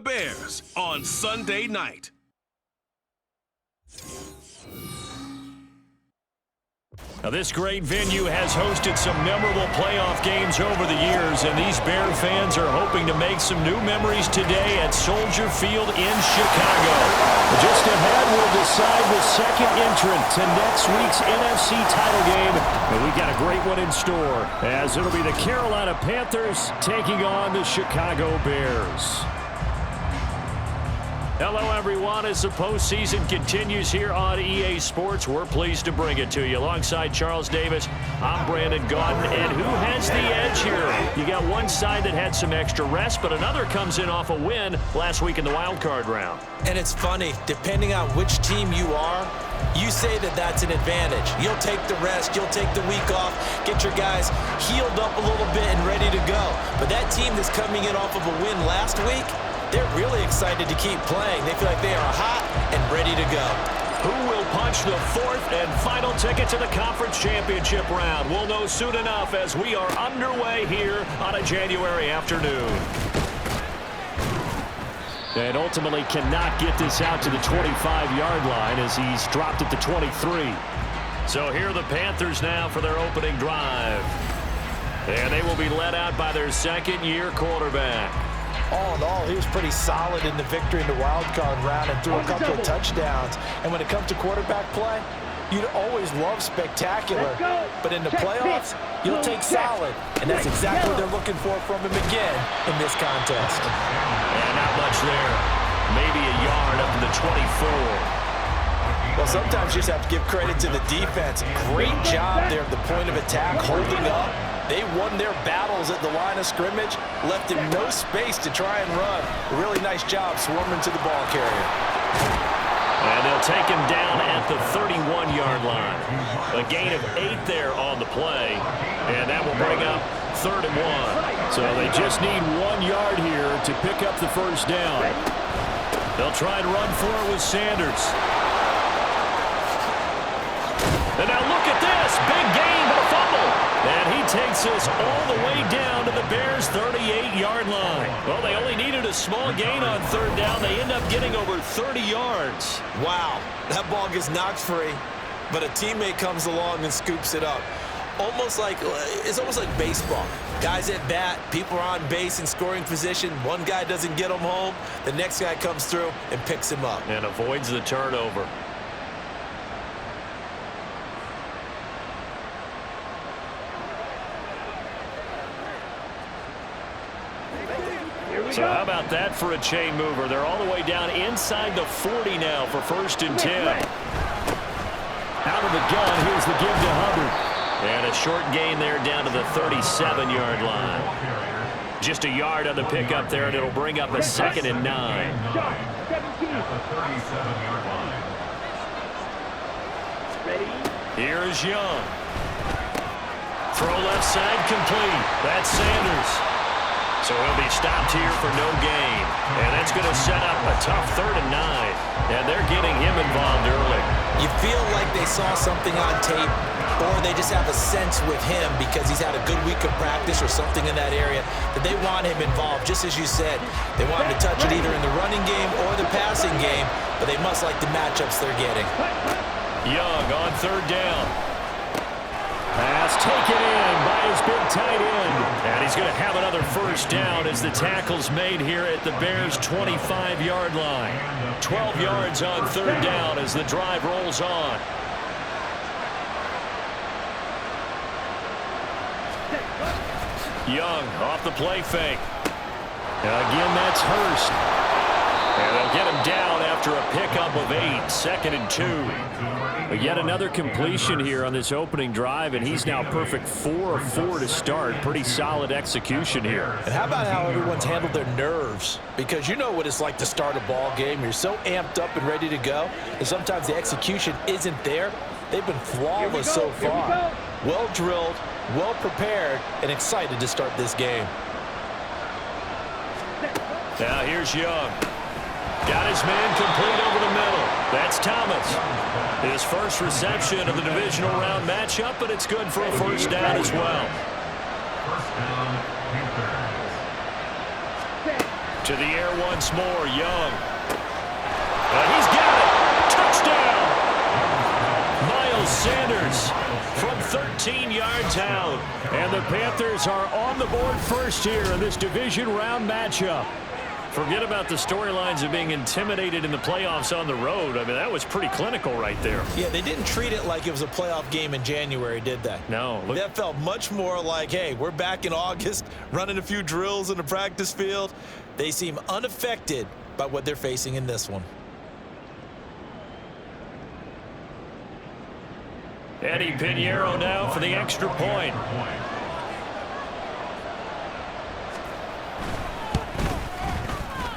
Bears on Sunday night. Now, this great venue has hosted some memorable playoff games over the years, and these Bear fans are hoping to make some new memories today at Soldier Field in Chicago. Just ahead, we'll decide the second entrant to next week's NFC title game, and we got a great one in store, as it'll be the Carolina Panthers taking on the Chicago Bears. Hello, everyone. As the postseason continues here on EA Sports, we're pleased to bring it to you. Alongside Charles Davis, I'm Brandon Gaudin. And who has the edge here? You got one side that had some extra rest, but another comes in off a win last week in the wild card round. And it's funny, depending on which team you are, you say that that's an advantage. You'll take the rest, you'll take the week off, get your guys healed up a little bit and ready to go. But that team that's coming in off of a win last week, they're really excited to keep playing. They feel like they are hot and ready to go. Who will punch the fourth and final ticket to the conference championship round? We'll know soon enough as we are underway here on a January afternoon. And ultimately cannot get this out to the 25-yard line as he's dropped at the 23. So here are the Panthers now for their opening drive. And they will be led out by their second-year quarterback. All in all, he was pretty solid in the victory in the wild card round and threw a couple of touchdowns. And when it comes to quarterback play, you'd always love spectacular. But in the playoffs, you'll take solid. And that's exactly what they're looking for from him again in this contest. And not much there. Maybe a yard up to the 24. Well, sometimes you just have to give credit to the defense. Great job there at the point of attack, holding up. They won their battles at the line of scrimmage, left him no space to try and run. A really nice job swarming to the ball carrier. And they'll take him down at the 31-yard line. A gain of 8 there on the play, and that will bring up 3rd and 1. So they just need 1 yard here to pick up the first down. They'll try and run for it with Sanders. And now look at this. Big gain, but a fumble. And he takes us all the way down to the Bears' 38-yard line. Well, they only needed a small gain on 3rd down. They end up getting over 30 yards. Wow, that ball gets knocked free, but a teammate comes along and scoops it up. It's almost like baseball. Guys at bat, people are on base in scoring position. One guy doesn't get him home. The next guy comes through and picks him up. And avoids the turnover. So how about that for a chain mover? They're all the way down inside the 40 now for 1st and 10. Out of the gun, here's the give to Hubbard. And a short gain there down to the 37-yard line. Just a yard on the pickup there, and it'll bring up a 2nd and 9. Here's Young. Throw left side complete. That's Sanders. So he'll be stopped here for no gain. And that's going to set up a tough 3rd and 9. And they're getting him involved early. You feel like they saw something on tape, or they just have a sense with him because he's had a good week of practice or something in that area that they want him involved. Just as you said, they want him to touch it either in the running game or the passing game, but they must like the matchups they're getting. Young on 3rd down. Pass taken in by his big tight end. And he's going to have another 1st down as the tackle's made here at the Bears' 25-yard line. 12 yards on 3rd down as the drive rolls on. Young off the play fake. Again, that's Hurst. And they'll get him down after a pickup of 8, 2nd and 2. But yet another completion here on this opening drive, and he's now perfect 4 of 4 to start. Pretty solid execution here. And how about how everyone's handled their nerves? Because you know what it's like to start a ball game. You're so amped up and ready to go, and sometimes the execution isn't there. They've been flawless so far. Well drilled, well prepared, and excited to start this game. Now here's Young. Got his man complete over the middle. That's Thomas. His first reception of the divisional round matchup, but it's good for a 1st down as well. To the air once more, Young. He's got it. Touchdown. Miles Sanders from 13 yards out. And the Panthers are on the board first here in this division round matchup. Forget about the storylines of being intimidated in the playoffs on the road. I mean, that was pretty clinical right there. Yeah, they didn't treat it like it was a playoff game in January, did they? No. That felt much more like, hey, we're back in August, running a few drills in the practice field. They seem unaffected by what they're facing in this one. Eddie Pinheiro now for the extra point.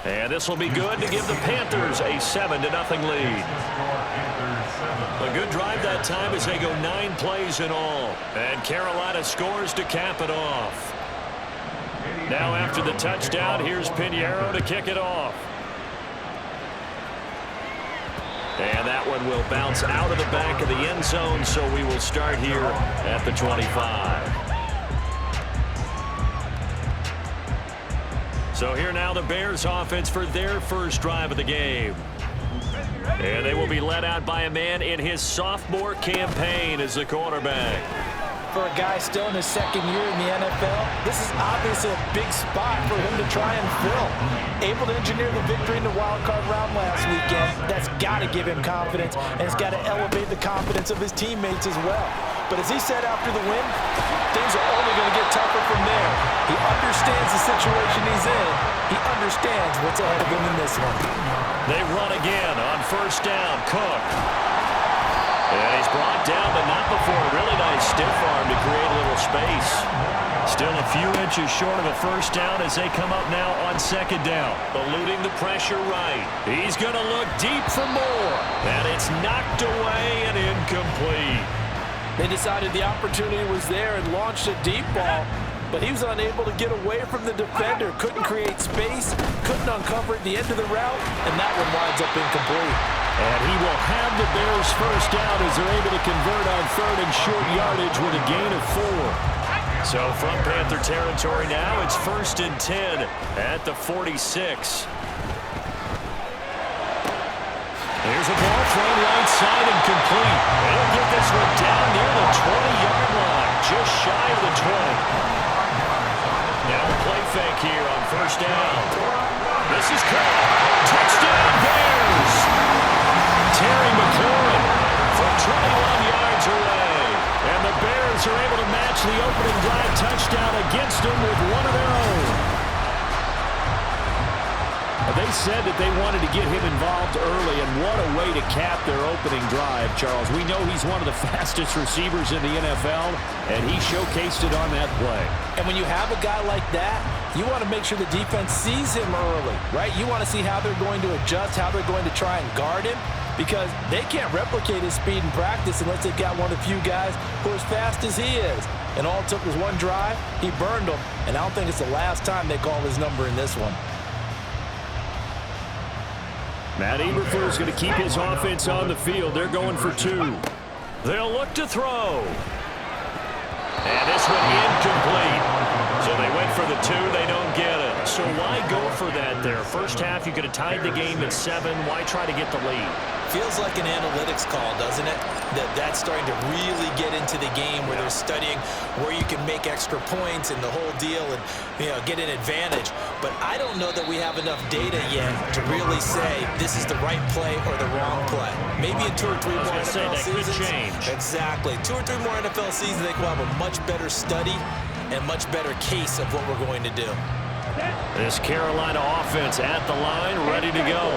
And this will be good to give the Panthers a 7-0 lead. A good drive that time as they go 9 plays in all. And Carolina scores to cap it off. Now after the touchdown, here's Pinheiro to kick it off. And that one will bounce out of the back of the end zone, so we will start here at the 25. So here now the Bears offense for their first drive of the game. And they will be led out by a man in his sophomore campaign as the quarterback. For a guy still in his second year in the NFL, this is obviously a big spot for him to try and fill. Able to engineer the victory in the wild card round last weekend, that's got to give him confidence, and it's got to elevate the confidence of his teammates as well. But as he said after the win, things are only going to get tougher from there. He understands the situation he's in. He understands what's ahead of him in this one. They run again on first down. Cook. And he's brought down, but not before a really nice stiff arm to create a little space. Still a few inches short of a first down as they come up now on second down. Eluding the pressure right. He's going to look deep for more. And it's knocked away and incomplete. They decided the opportunity was there and launched a deep ball, but he was unable to get away from the defender. Couldn't create space, couldn't uncover at the end of the route, and that one winds up incomplete. And he will have the Bears first down as they're able to convert on third and short yardage with a gain of 4. So from Panther territory now, it's 1st and 10 at the 46. Here's a ball thrown right side and complete. They'll get this one down near the 20-yard line, just shy of the 20. Now a play fake here on first down. This is caught. Touchdown Bears! Terry McLaurin from 21 yards away. And the Bears are able to match the opening drive touchdown against them with one of their own. They said that they wanted to get him involved early, and what a way to cap their opening drive, Charles. We know he's one of the fastest receivers in the NFL, and he showcased it on that play. And when you have a guy like that, you want to make sure the defense sees him early, right? You want to see how they're going to adjust, how they're going to try and guard him, because they can't replicate his speed in practice unless they've got one of the few guys who are as fast as he is. And all it took was one drive. He burned them, and I don't think it's the last time they call his number in this one. Matt Eberflus is going to keep his offense on the field. They're going for 2. They'll look to throw. And this one incomplete. So they went for the 2. They don't get it. So why go for that there? First half, you could have tied the game at 7. Why try to get the lead? Feels like an analytics call, doesn't it? That's starting to really get into the game where they're studying where you can make extra points and the whole deal and, get an advantage. But I don't know that we have enough data yet to really say this is the right play or the wrong play. Maybe in 2 or 3 more NFL seasons. Could change. Exactly. 2 or 3 more NFL seasons, I think we'll have a much better study and much better case of what we're going to do. This Carolina offense at the line, ready to go.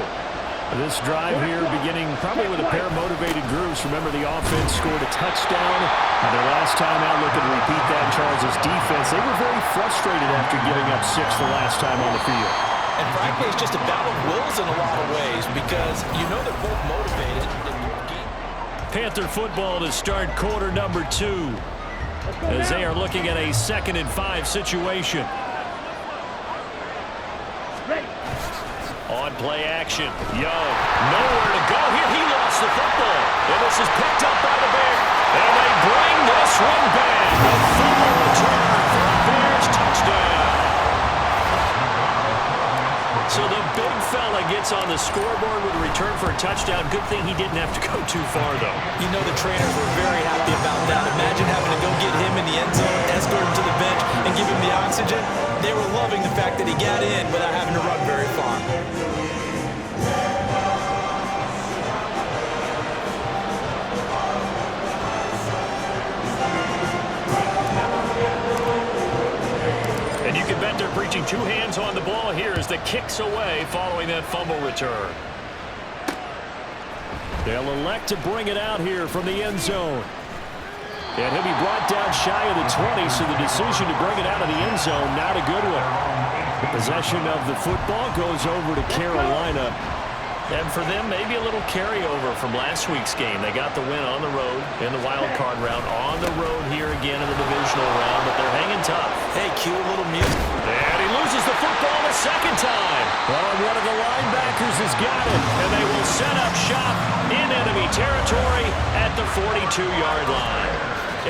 This drive here beginning probably with a pair of motivated groups. Remember, the offense scored a touchdown. And their last time out, looking to repeat that, Charles' defense. They were very frustrated after giving up 6 the last time on the field. And frankly, it's just a battle of wills in a lot of ways because they're both motivated. Panther football to start quarter number 2 as they are looking at a 2nd and 5 situation. On play action. Young, nowhere to go here. He lost the football. And this is picked up by the Bears. And they bring this one back. A fumble return for a Bears touchdown. So the big fella gets on the scoreboard with a return for a touchdown. Good thing he didn't have to go too far, though. You know the trainers were very happy about that. Imagine having to go get him in the end zone, escort him to the bench, and give him the oxygen. They were loving the fact that he got in without having to run very far. And you can bet they're preaching two hands on the ball here as the kick's away following that fumble return. They'll elect to bring it out here from the end zone. And he'll be brought down shy of the 20, so the decision to bring it out of the end zone, not a good one. The possession of the football goes over to Carolina. And for them, maybe a little carryover from last week's game. They got the win on the road in the wild card round, on the road here again in the divisional round, but they're hanging tough. Hey, cue a little music. And he loses the football the second time. Well, one of the linebackers has got it, and they will set up shop in enemy territory at the 42-yard line.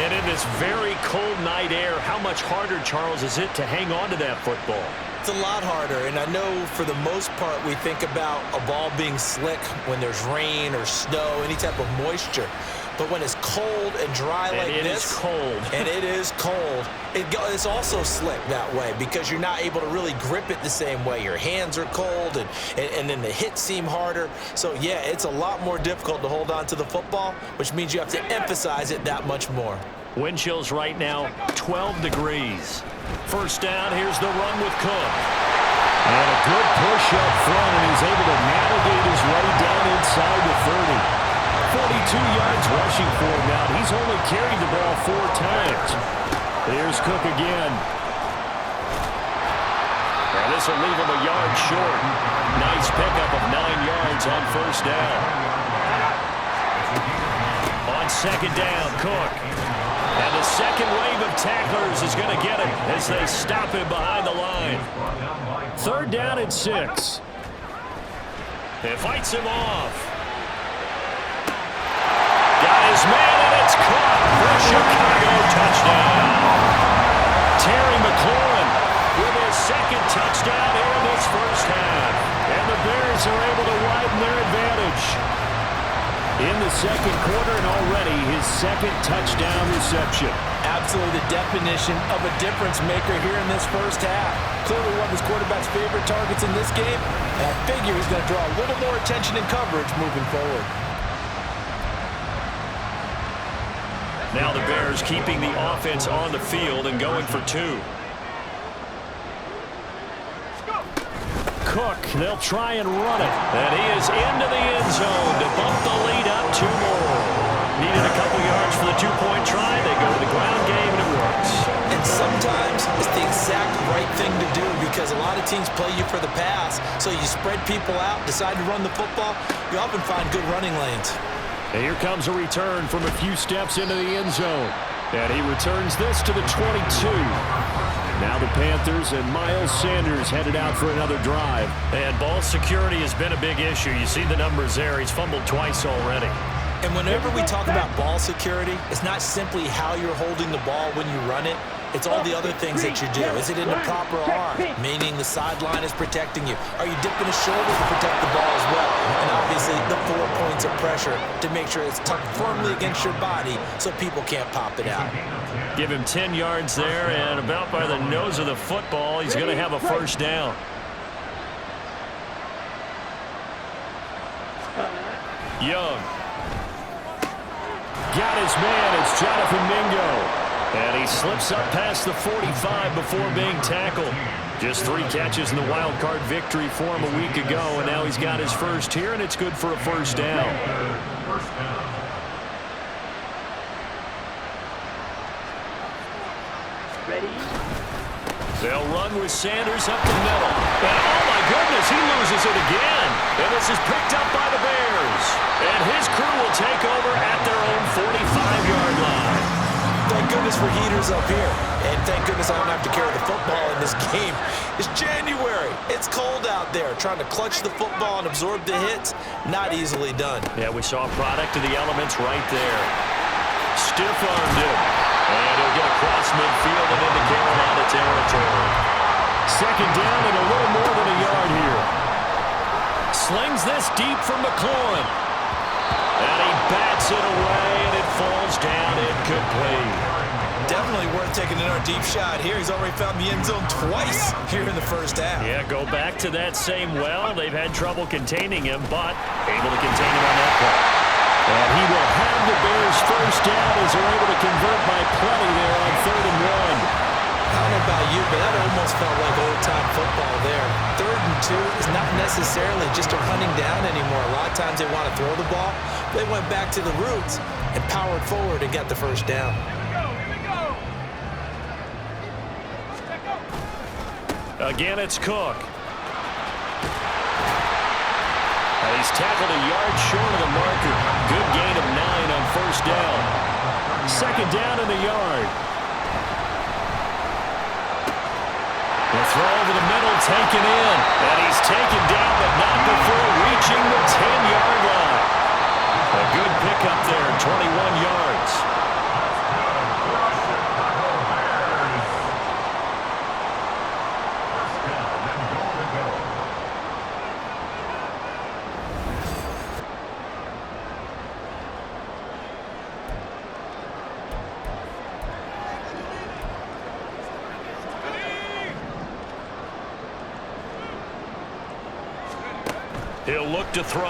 And in this very cold night air, how much harder, Charles, is it to hang on to that football? It's a lot harder, and I know for the most part we think about a ball being slick when there's rain or snow, any type of moisture. But when it's cold and dry like this, it is cold. And it is cold, it's also slick that way because you're not able to really grip it the same way. Your hands are cold, and then the hits seem harder. So, yeah, it's a lot more difficult to hold on to the football, which means you have to emphasize it that much more. Wind chills right now, 12 degrees. First down, here's the run with Cook. And a good push up front, and he's able to navigate his way down inside the 30. 42 yards rushing for him now. He's only carried the ball 4 times. Here's Cook again. And this will leave him a yard short. Nice pickup of 9 yards on first down. On second down, Cook. And the second wave of tacklers is going to get him as they stop him behind the line. Third down and 6. It fights him off. Got his man, and it's caught for a Chicago touchdown. Terry McLaurin with his second touchdown here in this first half. And the Bears are able to widen their advantage in the second quarter, and already his second touchdown reception. Absolutely the definition of a difference maker here in this first half. Clearly one of his quarterback's favorite targets in this game, and I figure he's going to draw a little more attention and coverage moving forward. Now the Bears keeping the offense on the field and going for 2. Cook, they'll try and run it. And he is into the end zone to bump the lead up 2 more. Needed a couple yards for the 2-point try. They go to the ground game, and it works. And sometimes it's the exact right thing to do because a lot of teams play you for the pass. So you spread people out, decide to run the football. You often find good running lanes. And here comes a return from a few steps into the end zone. And he returns this to the 22. Now the Panthers and Miles Sanders headed out for another drive. And ball security has been a big issue. You see the numbers there. He's fumbled twice already. And whenever we talk about ball security, it's not simply how you're holding the ball when you run it. It's all the other things that you do. Is it in the proper arm, meaning the sideline is protecting you? Are you dipping a shoulder to protect the ball as well? And obviously the 4 points of pressure to make sure it's tucked firmly against your body so people can't pop it out. Give him 10 yards there, and about by the nose of the football, he's going to have a first down. Young. Got his man. It's Jonathan Mingo. And he slips up past the 45 before being tackled. Just 3 catches in the wild card victory for him a week ago, and now he's got his first here, and it's good for a first down. Ready? They'll run with Sanders up the middle. And oh my goodness, he loses it again. And this is picked up by the Bears. And his crew will take over at their own 45-yard line. Thank goodness for heaters up here. And thank goodness I don't have to carry the football in this game. It's January. It's cold out there. Trying to clutch the football and absorb the hits, not easily done. Yeah, we saw a product of the elements right there. Stiff-armed him. And he'll get across midfield and into Carolina territory. Second down and a little more than a yard here. Slings this deep from McLaurin. And he bats it away, and it falls down incomplete. Definitely worth taking another deep shot here. He's already found the end zone twice here in the first half. Yeah, go back to that same well. They've had trouble containing him, but able to contain him on that play. And he will have the Bears first down as they're able to convert by plenty there on 3rd and 1. I don't know about you, but that almost felt like old-time football there. 3rd and 2 is not necessarily just a running down anymore. A lot of times they want to throw the ball. They went back to the roots and powered forward and got the first down. Again, it's Cook. And he's tackled a yard short of the marker. Good gain of 9 on first down. 2nd down in the yard. The throw over the middle, taken in. And he's taken down, but not before reaching the 10-yard line. A good pickup there, 21 yards. He'll look to throw.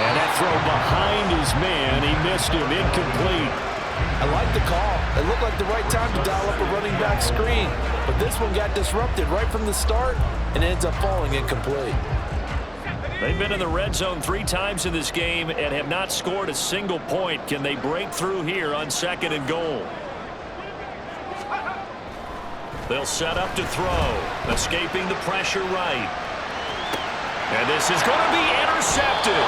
And that throw behind his man. He missed him. Incomplete. I like the call. It looked like the right time to dial up a running back screen. But this one got disrupted right from the start and ends up falling incomplete. They've been in the red zone 3 times in this game and have not scored a single point. Can they break through here on 2nd and goal? They'll set up to throw. Escaping the pressure right. And this is going to be intercepted.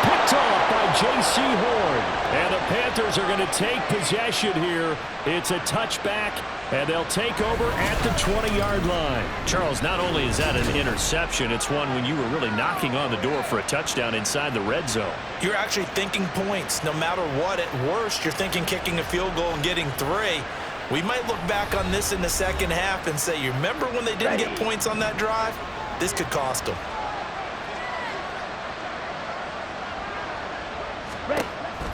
Picked off by J.C. Horn. And the Panthers are going to take possession here. It's a touchback, and they'll take over at the 20-yard line. Charles, not only is that an interception, it's one when you were really knocking on the door for a touchdown inside the red zone. You're actually thinking points. No matter what, at worst, you're thinking kicking a field goal and getting 3. We might look back on this in the second half and say, you remember when they didn't get points on that drive? This could cost them.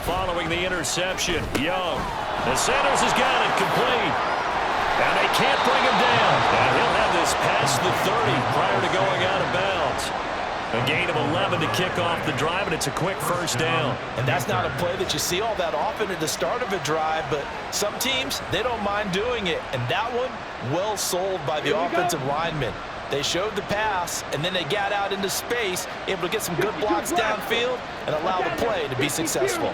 Following the interception, Young. The Sanders has got it complete. And they can't bring him down. And he'll have this past the 30 prior to going out of bounds. A gain of 11 to kick off the drive, and it's a quick first down. And that's not a play that you see all that often at the start of a drive, but some teams, they don't mind doing it. And that one, well sold by the offensive lineman. They showed the pass, and then they got out into space, able to get some good blocks downfield and allow the play to be successful.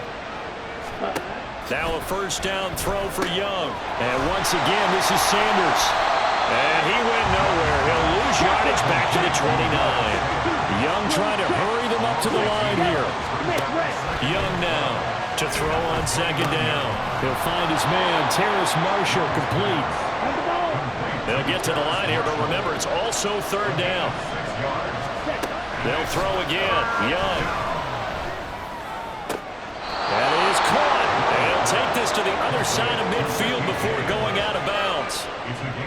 Now a first down throw for Young. And once again, this is Sanders. And he went nowhere. He'll lose yardage back to the 29. Young trying to hurry them up to the line here. Young now to throw on 2nd down. He'll find his man, Terrace Marshall, complete. They'll get to the line here, but remember, it's also 3rd down. They'll throw again. Young. That is caught. They'll take this to the other side of midfield before going out of bounds.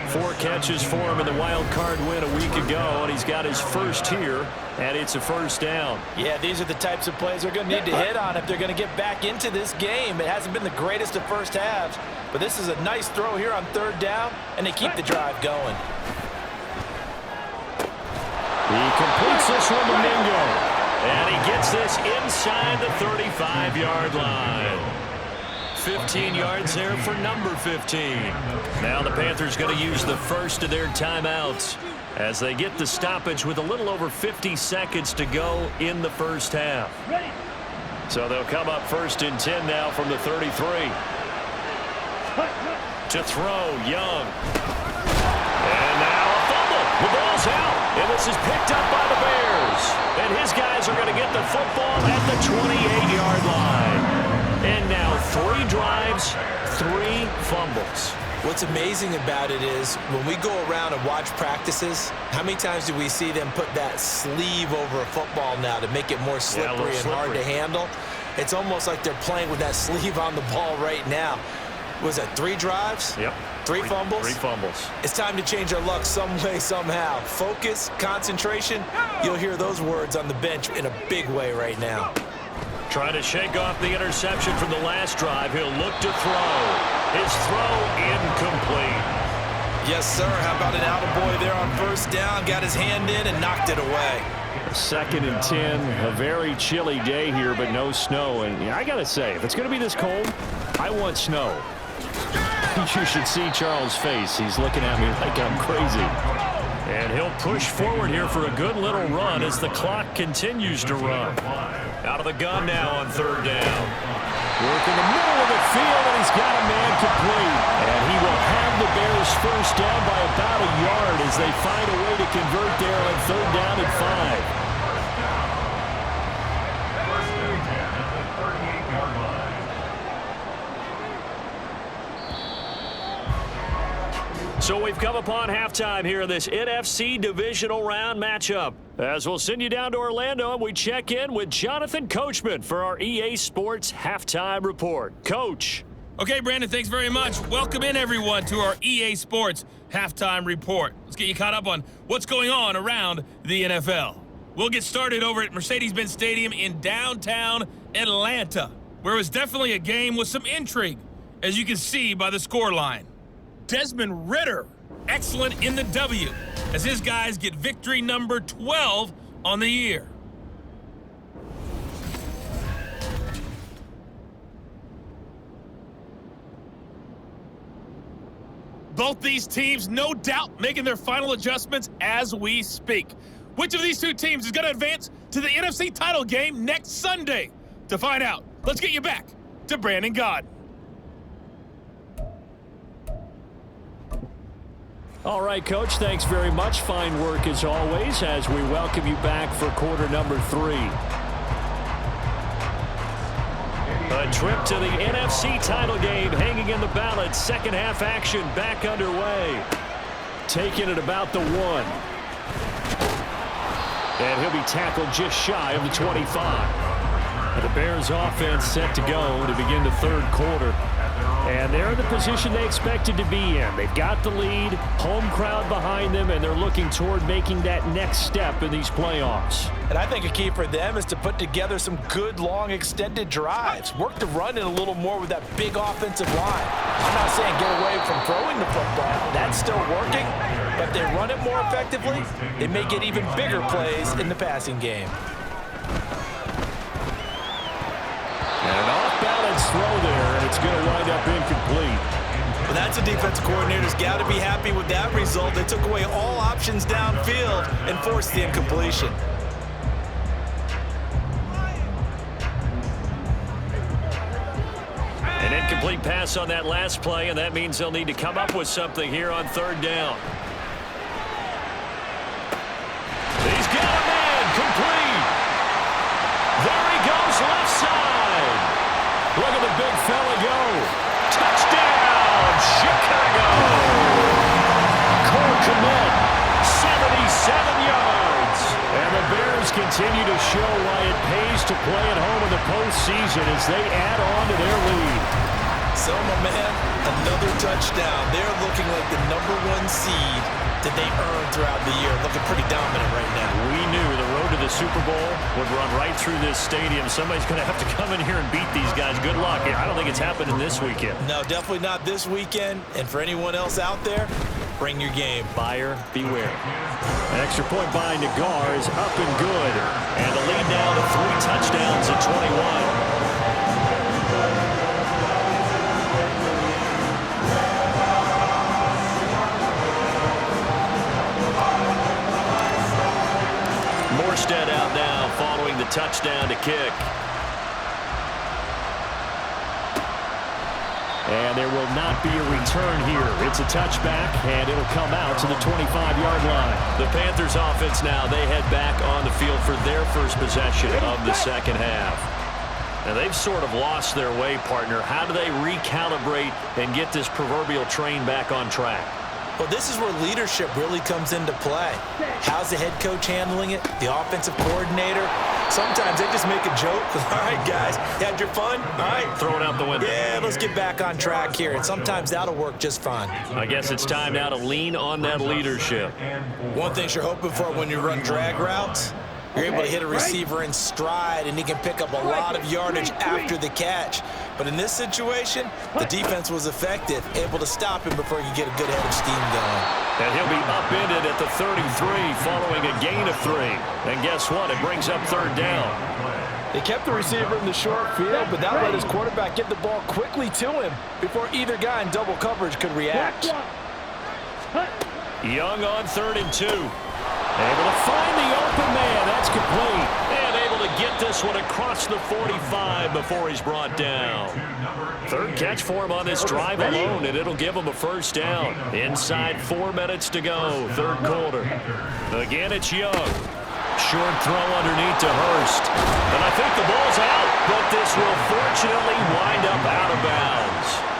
4 catches for him in the wild card win a week ago, and he's got his first here, and it's a first down. Yeah, these are the types of plays they're going to need to hit on if they're going to get back into this game. It hasn't been the greatest of first halves, but this is a nice throw here on 3rd down, and they keep the drive going. He completes this one to Mingo, and he gets this inside the 35-yard line. 15 yards there for number 15. Now the Panthers going to use the first of their timeouts as they get the stoppage with a little over 50 seconds to go in the first half. So they'll come up 1st and 10 now from the 33. To throw, Young. And now a fumble. The ball's out, and this is picked up by the Bears. And his guys are going to get the football at the 28-yard line. And now 3 drives, 3 fumbles. What's amazing about it is when we go around and watch practices, how many times do we see them put that sleeve over a football now to make it more slippery and hard to handle? It's almost like they're playing with that sleeve on the ball right now. Was that 3 drives? Yep. Three fumbles? 3 fumbles. It's time to change our luck some way, somehow. Focus, concentration, you'll hear those words on the bench in a big way right now. Trying to shake off the interception from the last drive. He'll look to throw. His throw incomplete. Yes, sir. How about an attaboy there on first down? Got his hand in and knocked it away. 2nd and 10. A very chilly day here, but no snow. And I got to say, if it's going to be this cold, I want snow. You should see Charles' face. He's looking at me like I'm crazy. And he'll push forward here for a good little run as the clock continues to run. Out of the gun now on 3rd down. Work in the middle of the field, and he's got a man complete. And he will have the Bears first down by about a yard as they find a way to convert there on 3rd down and 5. So we've come upon halftime here in this NFC Divisional Round matchup. As we'll send you down to Orlando and we check in with Jonathan Coachman for our EA Sports Halftime Report. Coach. Okay, Brandon, thanks very much. Welcome in, everyone, to our EA Sports Halftime Report. Let's get you caught up on what's going on around the NFL. We'll get started over at Mercedes-Benz Stadium in downtown Atlanta, where it was definitely a game with some intrigue, as you can see by the scoreline. Desmond Ridder, excellent in the W, as his guys get victory number 12 on the year. Both these teams, no doubt, making their final adjustments as we speak. Which of these two teams is going to advance to the NFC title game next Sunday? To find out, let's get you back to Brandon Gaudin. All right, Coach, thanks very much. Fine work as always as we welcome you back for quarter number 3. A trip to the NFC title game hanging in the balance. Second half action back underway. Taking it about the 1. And he'll be tackled just shy of the 25. And the Bears offense set to go to begin the 3rd quarter. And they're in the position they expected to be in. They've got the lead, home crowd behind them, and they're looking toward making that next step in these playoffs. And I think a key for them is to put together some good, long, extended drives. Work the run in a little more with that big offensive line. I'm not saying get away from throwing the football. That's still working. But if they run it more effectively, they may get even bigger plays in the passing game. And an off-balance throw there, and it's going to wind up incomplete. Well, that's a defensive coordinator's got to be happy with that result. They took away all options downfield and forced the incompletion. An incomplete pass on that last play, and that means they'll need to come up with something here on 3rd down. He's got a man complete. There he goes, left side. Look at the big fella go. Touchdown, Chicago. Cole Kmet, 77 yards. And the Bears continue to show why it pays to play at home in the postseason as they add on to their lead. So, my man, another touchdown. They're looking like the #1 seed that they earned throughout the year. Looking pretty dominant right now. We knew the road to the Super Bowl would run right through this stadium. Somebody's going to have to come in here and beat these guys. Good luck. I don't think it's happening this weekend. No, definitely not this weekend. And for anyone else out there, bring your game. Buyer beware. An extra point by Nagar is up and good. And the lead now to 3 touchdowns at 21. Morstead out now following the touchdown to kick. And there will not be a return here. It's a touchback, and it'll come out to the 25-yard line. The Panthers offense now, they head back on the field for their first possession of the second half. Now, they've sort of lost their way, partner. How do they recalibrate and get this proverbial train back on track? Well, this is where leadership really comes into play. How's the head coach handling it? The offensive coordinator? Sometimes they just make a joke. All right, guys, you had your fun? All right. Throw it out the window. Yeah, let's get back on track here. And sometimes that'll work just fine. I guess it's time now to lean on that leadership. One thing you're hoping for when you run drag routes, you're able to hit a receiver in stride, and he can pick up a lot of yardage after the catch. But in this situation, the defense was effective, able to stop him before you get a good head of steam going. And he'll be upended at the 33 following a gain of 3. And guess what? It brings up third down. They kept the receiver in the short field, but that let his quarterback get the ball quickly to him before either guy in double coverage could react. Young on 3rd and 2. Able to find the open man. That's complete. And able to get this one across the 45 before he's brought down. Third catch for him on this drive alone, and it'll give him a first down. Inside 4 minutes to go, third quarter. Again, it's Young. Short throw underneath to Hurst. And I think the ball's out, but this will fortunately wind up out of bounds.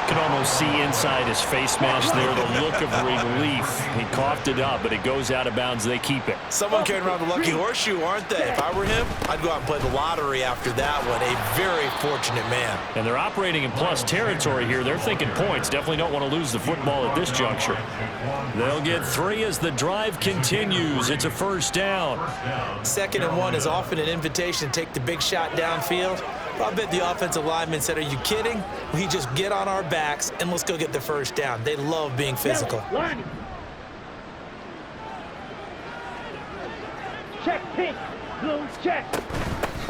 Can almost see inside his face mask there the look of relief. He coughed it up, but it goes out of bounds. They keep it. Someone carrying around the lucky horseshoe, aren't they? If I were him, I'd go out and play the lottery after that one. A very fortunate man. And they're operating in plus territory here. They're thinking points. Definitely don't want to lose the football at this juncture. They'll get 3 as the drive continues. It's a first down. 2nd and 1 is often an invitation to take the big shot downfield. But I bet the offensive lineman said, are you kidding? We just get on our backs and let's go get the first down. They love being physical. Check, pink, blue, check.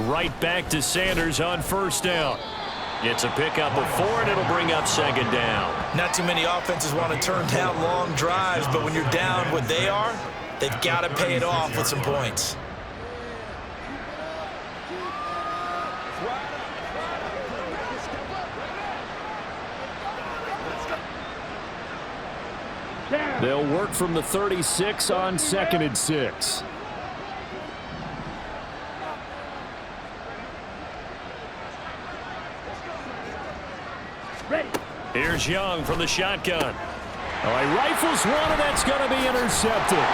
Right back to Sanders on first down. It's a pickup of 4, and it'll bring up 2nd down. Not too many offenses want to turn down long drives, but when you're down what they are, they've got to pay it off with some points. They'll work from the 36 on 2nd and 6. Ready. Here's Young from the shotgun. Oh, he rifles one, and that's going to be intercepted.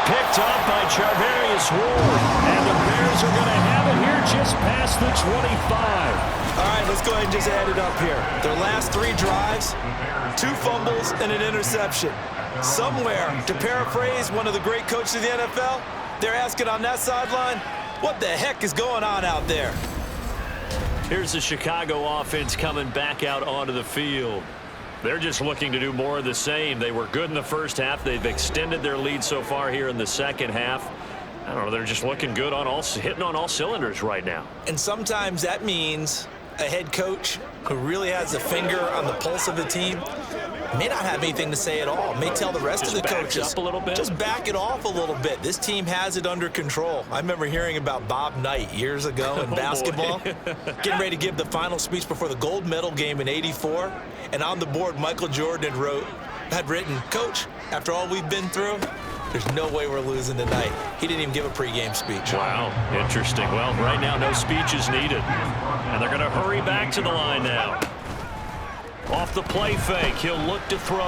Picked up by Charvarius Ward. And the Bears are going to have it here just past the 25. All right, let's go ahead and just add it up here. Their last 3 drives, 2 fumbles and an interception. Somewhere, to paraphrase one of the great coaches of the NFL, they're asking on that sideline, what the heck is going on out there? Here's the Chicago offense coming back out onto the field. They're just looking to do more of the same. They were good in the first half. They've extended their lead so far here in the second half. I don't know, they're just looking good on hitting on all cylinders right now. And sometimes that means a head coach who really has a finger on the pulse of the team may not have anything to say at all. May tell the rest of the coaches, up a little bit. Just back it off a little bit. This team has it under control. I remember hearing about Bob Knight years ago in basketball, getting ready to give the final speech before the gold medal game in '84, and on the board Michael Jordan had written, Coach, after all we've been through, there's no way we're losing tonight. He didn't even give a pregame speech. Wow, interesting. Well, right now no speech is needed. And they're going to hurry back to the line now. Off the play fake, he'll look to throw.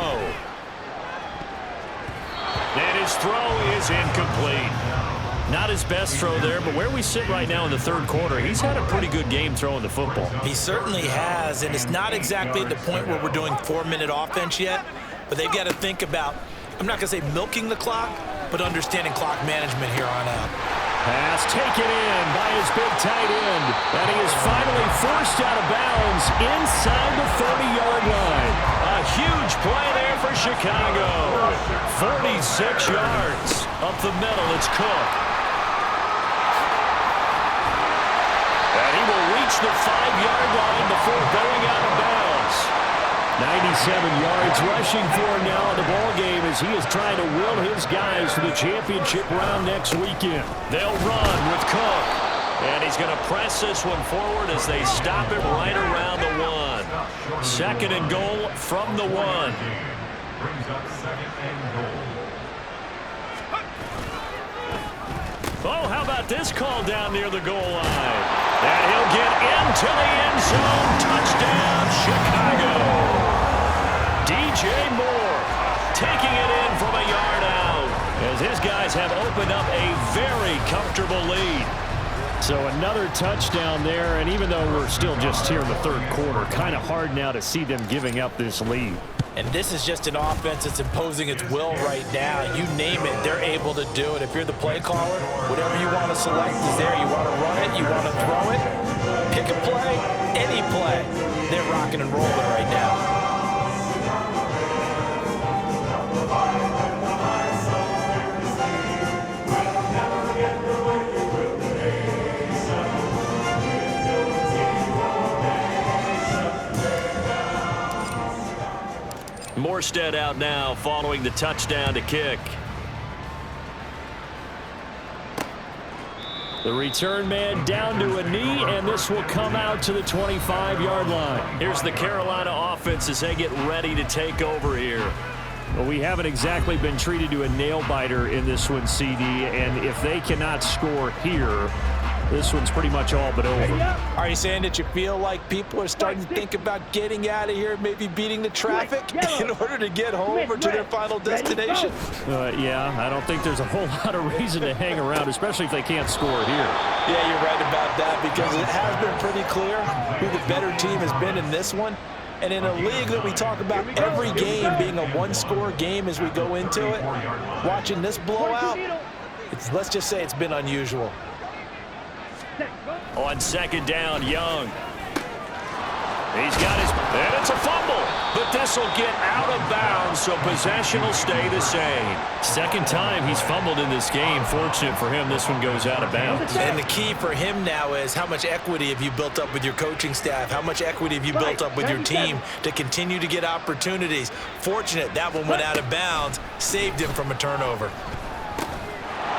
And his throw is incomplete. Not his best throw there, but where we sit right now in the third quarter, he's had a pretty good game throwing the football. He certainly has, and it's not exactly at the point where we're doing 4-minute offense yet, but they've got to think about, I'm not going to say milking the clock, but understanding clock management here on out. Pass taken in by his big tight end, and he is finally forced out of bounds inside the 30-yard line. A huge play there for Chicago. 46 yards. Up the middle, it's Cook. And he will reach the 5-yard line before going out of bounds. 97 yards rushing for him now in the ballgame as he is trying to will his guys to the championship round next weekend. They'll run with Cook. And he's going to press this one forward as they stop it right around the 1. 2nd and goal from the 1. Oh, how about this call down near the goal line? And he'll get into the end zone. Touchdown, Chicago. DJ Moore taking from a yard out, as his guys have opened up a very comfortable lead. So another touchdown there, and even though we're still just here in the third quarter, kind of hard now to see them giving up this lead. And this is just an offense that's imposing its will right now. You name it, they're able to do it. If you're the play caller, whatever you want to select is there. You want to run it, you want to throw it, pick a play, any play. They're rocking and rolling right now. Morstead out now following the touchdown to kick. The return man down to a knee, and this will come out to the 25-yard line. Here's the Carolina offense as they get ready to take over here. Well, we haven't exactly been treated to a nail-biter in this one, CD, and if they cannot score here, this one's pretty much all but over. Are you saying that you feel like people are starting to think about getting out of here, maybe beating the traffic in order to get home or to their final destination? Yeah, I don't think there's a whole lot of reason to hang around, especially if they can't score here. Yeah, you're right about that, because it has been pretty clear who the better team has been in this one. And in a league that we talk about every game being a one-score game as we go into it, watching this blowout, let's just say it's been unusual. On second down, Young. He's got his, and it's a fumble, but this will get out of bounds, so possession will stay the same. Second time he's fumbled in this game. Fortunate for him, this one goes out of bounds. And the key for him now is how much equity have you built up with your coaching staff? How much equity have you built up with your team to continue to get opportunities? Fortunate that one went out of bounds, saved him from a turnover.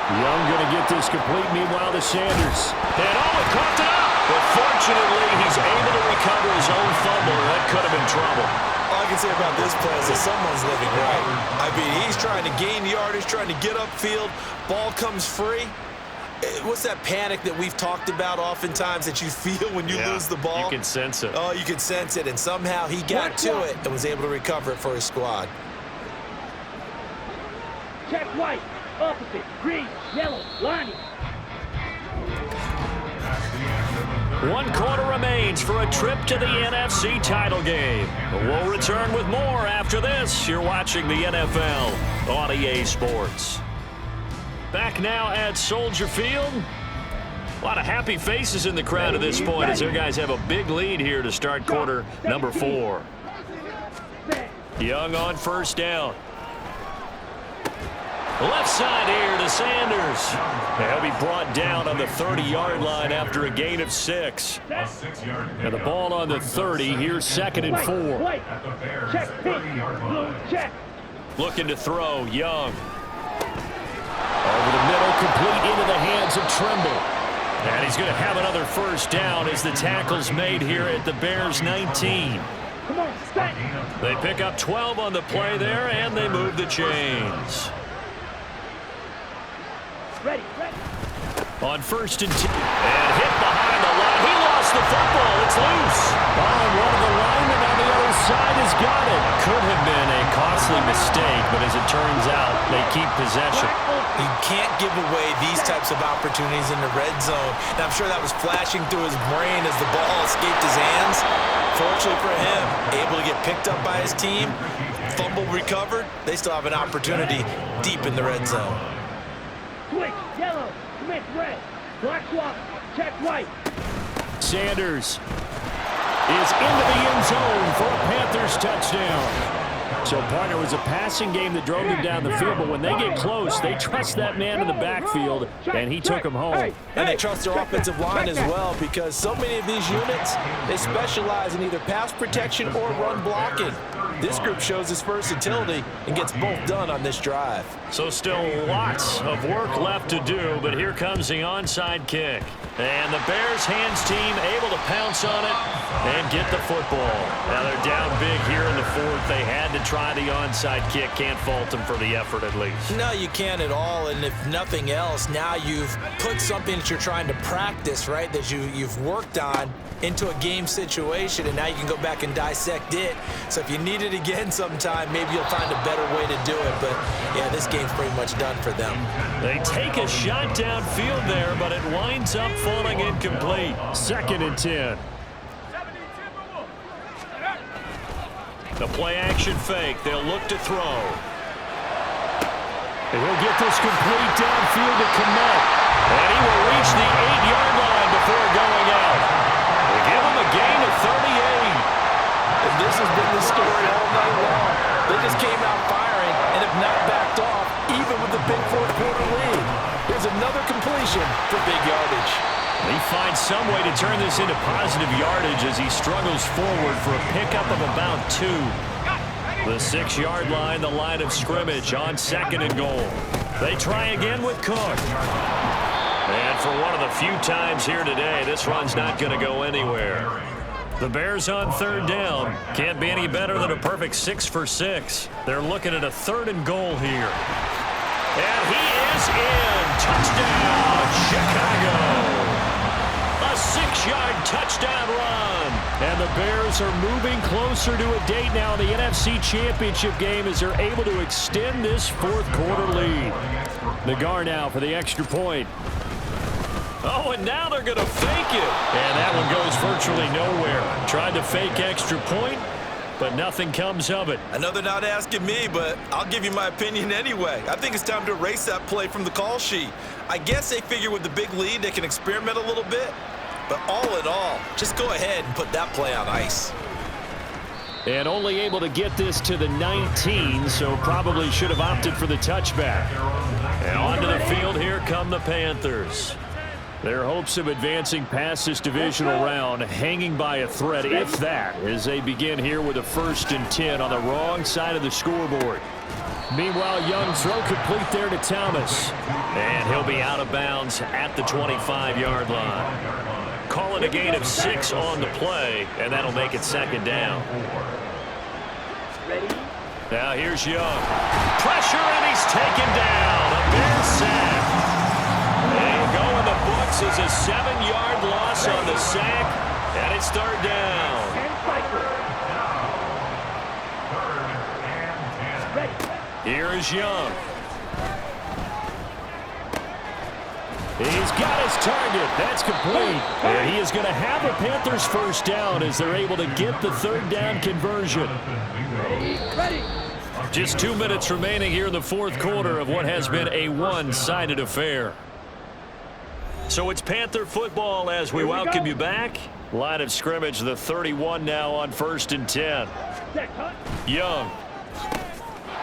Young going to get this complete, meanwhile to Sanders. And it caught it up. But fortunately, he's able to recover his own fumble. That could have been trouble. All I can say about this play is that someone's living right. I mean, he's trying to gain yardage, trying to get upfield. Ball comes free. What's that panic that we've talked about oftentimes that you feel when you lose the ball? You can sense it. Oh, you can sense it. And somehow he got to it and was able to recover it for his squad. Check white. Opposite, green, yellow, lining. 1 quarter remains for a trip to the NFC title game. We'll return with more after this. You're watching the NFL on EA Sports. Back now at Soldier Field. A lot of happy faces in the crowd at this point as their guys have a big lead here to start quarter number 4. Young on first down. Left side here to Sanders. He'll be brought down on the 30-yard line after a gain of 6. And the ball on the 30. Here's 2nd and 4. Check, blue, check. Looking to throw, Young. Over the middle, complete into the hands of Trimble. And he's going to have another first down as the tackle's made here at the Bears' 19. Come on, set. They pick up 12 on the play there, and they move the chains. Ready. On 1st and 10. And hit behind the line. He lost the football. It's loose. Oh, one of the linemen on the other side has got it. Could have been a costly mistake, but as it turns out, they keep possession. You can't give away these types of opportunities in the red zone. And I'm sure that was flashing through his brain as the ball escaped his hands. Fortunately for him, able to get picked up by his team, fumble recovered. They still have an opportunity deep in the red zone. Switch, yellow, commit red. Black swap, check white. Sanders is into the end zone for a Panthers touchdown. So, partner, it was a passing game that drove them down the field, but when they get close, they trust that man in the backfield, and he took him home. And they trust their offensive line as well, because so many of these units, they specialize in either pass protection or run blocking. This group shows its versatility and gets both done on this drive. So still lots of work left to do, but here comes the onside kick. And the Bears hands team able to pounce on it and get the football. Now they're down big here in the 4th. They had to try the onside kick. Can't fault them for the effort at least. No, you can't at all. And if nothing else, now you've put something that you're trying to practice, right, that you've worked on into a game situation, and now you can go back and dissect it. So if you needed it again sometime, maybe you'll find a better way to do it. But, yeah, this game's pretty much done for them. They take a shot downfield there, but it winds up falling incomplete. 2nd and 10. The play-action fake. They'll look to throw. And he'll get this complete downfield to Komet. And he will reach the 8-yard line before going out. They give him a gain of 38. And this has been the story all night long. They just came out firing and have not backed off, even with the big fourth-quarter lead. Here's another completion for big yardage. He finds some way to turn this into positive yardage as he struggles forward for a pickup of about 2. The 6-yard line, the line of scrimmage on 2nd and goal. They try again with Cook. And for one of the few times here today, this run's not going to go anywhere. The Bears on 3rd down. Can't be any better than a perfect 6 for 6. They're looking at a 3rd and goal here. And he is in. Touchdown, Chicago. A 6-yard touchdown run. And the Bears are moving closer to a date now in the NFC Championship game as they're able to extend this 4th-quarter lead. Nagar now for the extra point. Oh, and now they're going to fake it. And that one goes virtually nowhere. Tried to fake extra point, but nothing comes of it. I know they're not asking me, but I'll give you my opinion anyway. I think it's time to erase that play from the call sheet. I guess they figure with the big lead they can experiment a little bit. But all in all, just go ahead and put that play on ice. And only able to get this to the 19, so probably should have opted for the touchback. And onto the field, here come the Panthers. Their hopes of advancing past this divisional round hanging by a thread, if that, as they begin here with a 1st and 10 on the wrong side of the scoreboard. Meanwhile, Young throw complete there to Thomas. And he'll be out of bounds at the 25-yard line. Call it a gain of 6 on the play, and that'll make it 2nd down. Now here's Young. Pressure, and he's taken down. A Bear sack. They go in the books as a 7-yard loss on the sack, and it's 3rd down. Here is Young. He's got his target. That's complete. And he is going to have the Panthers 1st down as they're able to get the 3rd down conversion. Just 2 minutes remaining here in the 4th quarter of what has been a one-sided affair. So it's Panther football as we welcome you back. Line of scrimmage, the 31 now on 1st and 10. Young.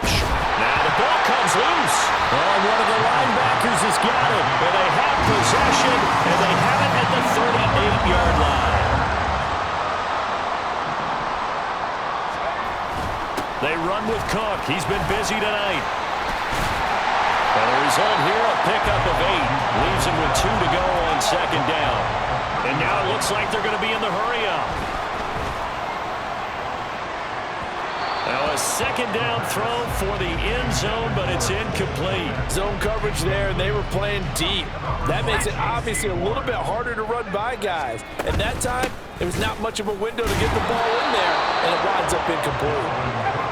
Now the ball comes loose. Oh, one of the linebackers has got it. And they have possession, and they have it at the 38-yard line. They run with Cook. He's been busy tonight. And the result here, a pickup of 8. Leaves him with 2 to go on 2nd down. And now it looks like they're going to be in the hurry-up. Now a 2nd down throw for the end zone, but it's incomplete. Zone coverage there, and they were playing deep. That makes it obviously a little bit harder to run by guys. And that time, there was not much of a window to get the ball in there, and it winds up incomplete.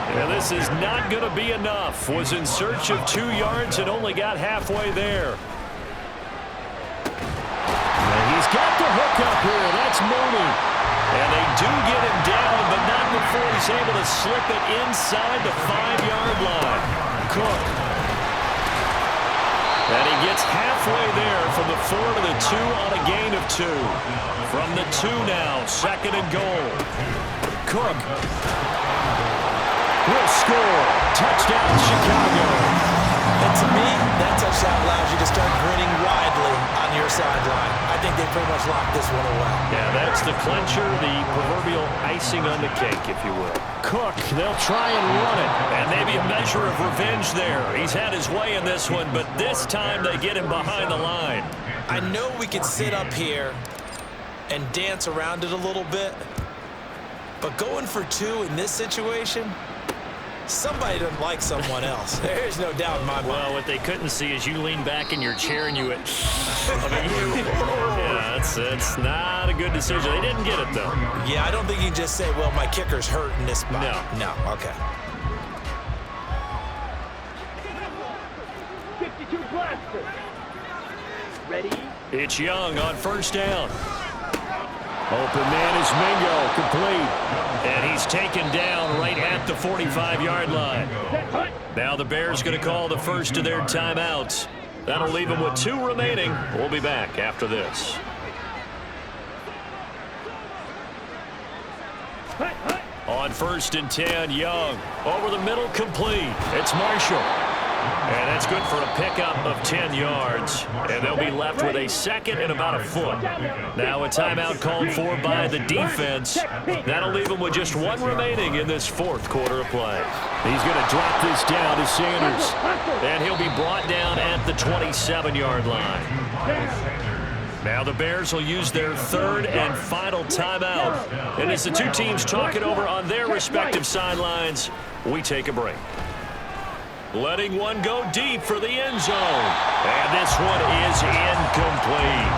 And this is not going to be enough. Was in search of 2 yards and only got halfway there. And he's got the hook up here. That's Mooney. And they do get him down, but not before he's able to slip it inside the 5-yard line. Cook. And he gets halfway there from the 4 to the 2 on a gain of 2. From the 2 now, 2nd and goal. Cook will score. Touchdown, Chicago. And to me, that touchdown allows you to start grinning widely on your sideline. I think they pretty much locked this one away. Yeah, that's the clincher, the proverbial icing on the cake, if you will. Cook, they'll try and run it. And maybe a measure of revenge there. He's had his way in this one, but this time they get him behind the line. I know we could sit up here and dance around it a little bit, but going for 2 in this situation, somebody doesn't like someone else. There's no doubt in my mind. Well, what they couldn't see is you lean back in your chair and you went, yeah, it's not a good decision. They didn't get it, though. Yeah, I don't think you can just say, well, my kicker's hurt in this spot. No. No, okay. 52 blaster. Ready? It's Young on first down. Open man is Mingo, complete. And he's taken down right at the 45-yard line. Now the Bears going to call the first of their timeouts. That'll leave them with 2 remaining. We'll be back after this. On first and 10, Young. Over the middle, complete. It's Marshall. And that's good for a pickup of 10 yards. And they'll be left with a second and about a foot. Now a timeout called for by the defense. That'll leave them with just 1 remaining in this 4th quarter of play. He's going to drop this down to Sanders. And he'll be brought down at the 27-yard line. Now the Bears will use their 3rd and final timeout. And as the 2 teams talk it over on their respective sidelines, we take a break. Letting one go deep for the end zone. And this one is incomplete.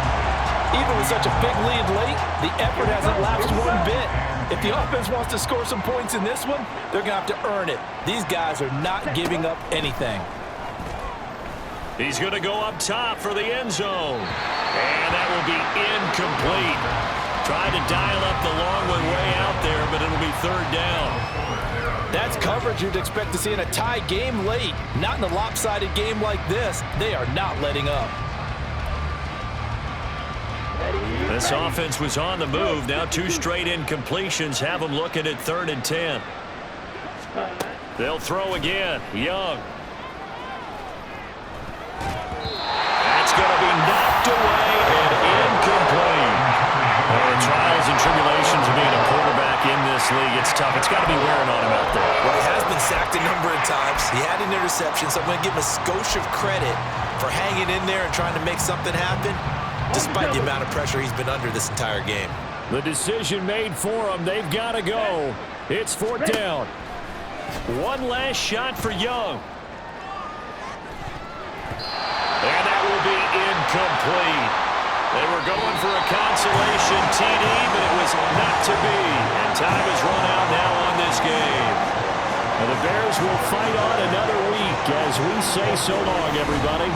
Even with such a big lead late, the effort hasn't lapsed one bit. If the offense wants to score some points in this one, they're going to have to earn it. These guys are not giving up anything. He's going to go up top for the end zone. And that will be incomplete. Trying to dial up the long one way out there, but it'll be 3rd down. That's coverage you'd expect to see in a tie game late. Not in a lopsided game like this. They are not letting up. This offense was on the move. Now 2 straight incompletions have them looking at 3rd and 10. They'll throw again. Young. That's going to be knocked away and incomplete. The trials and tribulations of being a quarterback in this league, it's tough. It's got to be wearing on him out there. Well, he has been sacked a number of times. He had an interception, so I'm going to give him a skosh of credit for hanging in there and trying to make something happen, despite the amount of pressure he's been under this entire game. The decision made for him. They've got to go. It's 4th down. One last shot for Young. And that will be incomplete. They were going for a consolation TD, but it was not to be. And time has run out now on this game. And the Bears will fight on another week as we say so long, everybody.